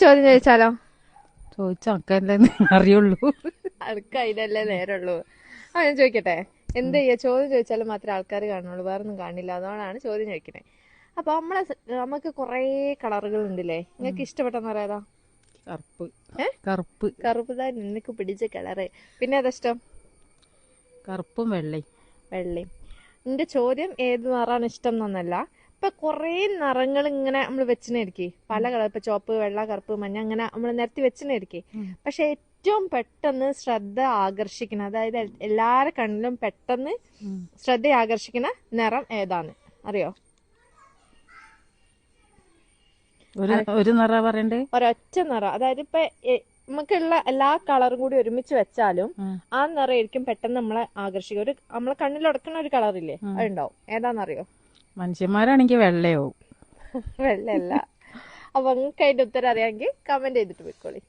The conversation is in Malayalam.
ചോദ്യം ചോദിച്ചാലോ? ചോദിച്ചല്ലേ അറിയുള്ളൂ. ആൾക്ക് അതിനല്ലേ നേരമുള്ളൂ. ഞാൻ ചോദിക്കട്ടെ? എന്ത് ചെയ്യാ, ചോദ്യം ചോദിച്ചാലും മാത്രമേ ആൾക്കാർ കാണുള്ളൂ, വേറൊന്നും കാണില്ല. അതുകൊണ്ടാണ് ചോദ്യം ചോദിക്കണേ. അപ്പൊ നമുക്ക് കൊറേ കളറുകൾ ഉണ്ടല്ലേ. നിങ്ങൾക്ക് ഇഷ്ടപ്പെട്ട നിറം ഏതാ? കറുപ്പ്. കറുപ്പ്. കറുപ്പ് തന്നെ നിനക്ക് പിടിച്ച കളറ്. പിന്നെ ഏതാ ഇഷ്ടം? കറുപ്പും വെള്ളയും. വെള്ളയും. നിന്റെ ചോദ്യം ഏത് നിറാണ് ഇഷ്ടം എന്നല്ല. ഇപ്പൊ കൊറേ നിറങ്ങൾ ഇങ്ങനെ നമ്മൾ വെച്ചിരിക്കേ, പല കളർ. ഇപ്പൊ ചോപ്പ്, വെള്ള, കറുപ്പ്, മഞ്ഞ, അങ്ങനെ നമ്മൾ നിരത്തി വെച്ചിരിക്കേ. പക്ഷെ ഏറ്റവും പെട്ടെന്ന് ശ്രദ്ധ ആകർഷിക്കുന്ന, അതായത് എല്ലാരെ കണ്ണിലും പെട്ടെന്ന് ശ്രദ്ധ ആകർഷിക്കുന്ന നിറം ഏതാണ് അറിയോ? ഒരു നിറ പറയണ്ടേ? ഒരൊറ്റ നിറം. അതായത് ഇപ്പൊ നമുക്കുള്ള എല്ലാ കളറും കൂടി ഒരുമിച്ച് വെച്ചാലും ആ നിറമായിരിക്കും പെട്ടെന്ന് നമ്മളെ ആകർഷിക്കുക. ഒരു നമ്മളെ കണ്ണിലുടക്കുന്ന ഒരു കളറില്ലേ, അതുണ്ടാവും. ഏതാണെന്നറിയോ? മനുഷ്യന്മാരാണെങ്കിൽ വെള്ളയാവും. വെള്ളയല്ല. അപ്പൊ നിങ്ങൾക്ക് അതിന്റെ ഉത്തരം അറിയാമെങ്കിൽ കമന്റ് ചെയ്തിട്ട് പോയിക്കോളി.